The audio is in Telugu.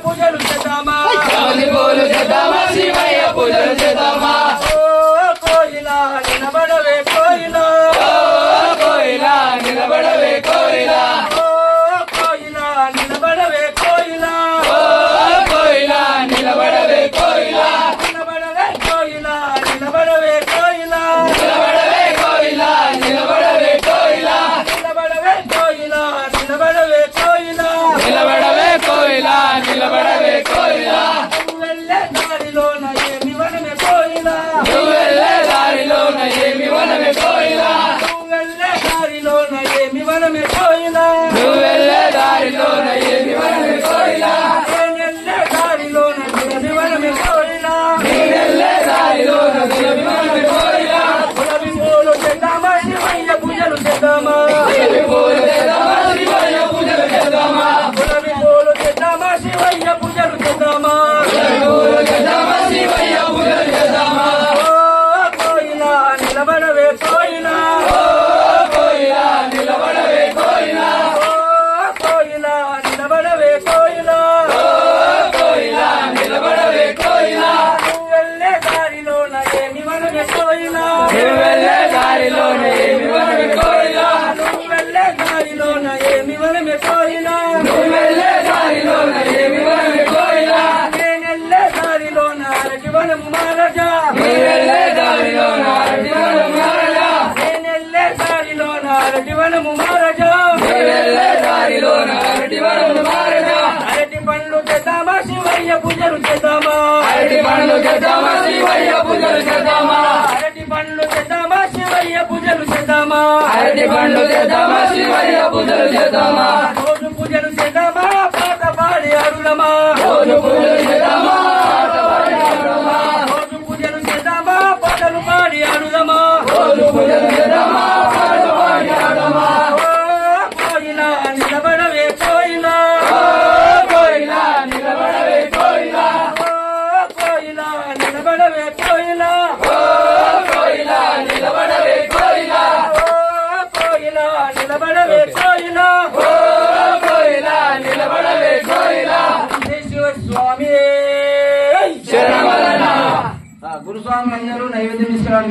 పూజలు చేద్దామా శివయ్య పూజలు చేద్దామా కోయిలా నిలబడవే కోయిలా కోయిలా నిలబడవే కోయిలా కోయిలా నిలబడవే కోయిలా కోయిలా నిలబడవే కోయిలా నిలబడవే కోయిలా నిలబడవే కోయిలా నిలబడవే కోయిలా నిలబడవే కోయిలా నిలబడవే కోయిలా నిలబడవే కోయిలా నిలబడవే కోయిలా నిలబడవే కోయిలా నువ్వెళ్ళే దారిలోన ఏమి వనమే కోయిలా నువ్వెళ్ళే దారిలోన ఏమి వనమే కోయిలా నువ్వెళ్ళే దారిలోన ఏమి వనమే కోయిలా నువ్వెళ్ళే దారిలోన ఏమి వనమే కోయిలా నేనెళ్ళే దారిలోన గులాబీ వనమే కోయిలా నేనెళ్ళే దారిలోన గులాబీ వనమే కోయిలా గులాబీ పూలు చేద్దామా శివయ్య పూజలు చేద్దామా గులాబీ పూలు చేద్దామా శివయ్య పూజలు చేద్దామా గులాబీ పూలు చేద్దామా శివయ్య పూజలు చేద్దామా గులాబీ పూలు చేద్దామా శివయ్య పూజలు చేద్దామా కోయిలా నిలబడవే కోయిలా కోయిలా నిలబడవే కోయిలా కోయిలా నిలబడవే కోయిలా కోయిలా నిలబడవే కోయిలా నువ్వెళ్ళే దారిలోన ఏమి వనమే కోయిలా నువ్వెళ్ళే దారిలోన ఏమి వనమే కోయిలా నువ్వెళ్ళే దారిలోన ఏమి వనమే కోయిలా నువ్వెళ్ళే దారిలోన ఏమి వనమే కోయిలా నేనెళ్ళే దారిలోన అరటి వనము మహారాజా నేనెళ్ళే దారిలోన అరటి వనము మహారాజా నేనెళ్ళే దారిలోన అరటి వనము మహారాజా నేనెళ్ళే దారిలోన అరటి వనము మహారాజా అరటి పండ్లు చేద్దామా శివయ్య పూజలు చేద్దామా అరటి పండ్లు చేద్దామా శివయ్య పూజలు చేద్దామా అరటి పండ్లు చేద్దామా శివయ్య పూజలు చేద్దామా అరటి పండ్లు చేద్దామా శివయ్య పూజలు చేద్దామా రోజు పూజలు చేద్దామా పాట పాడి ఆడుదమా రోజు పూజలు చేద్దామా పాట పాడి ఆడుదమా రోజు పూజలు చేద్దామా పాటలు పాడి ఆడుదమా రోజు పూజలు చేద్దామా పాట పాడి ఆడుదమా కోయిలా నిలబడవే కోయిలా కోయిలా నిలబడవే కోయిలా కోయిలా నిలబడవే కోయిలా కోయిలా నిలబడవే కోయిలా కోయిలా నిలబడవే కోయిలా కోయిలా నిలబడవే కోయిలా స్వామి శరణమలన గురుస్వామి అందరూ నైవేద్యం ఇస్తారు.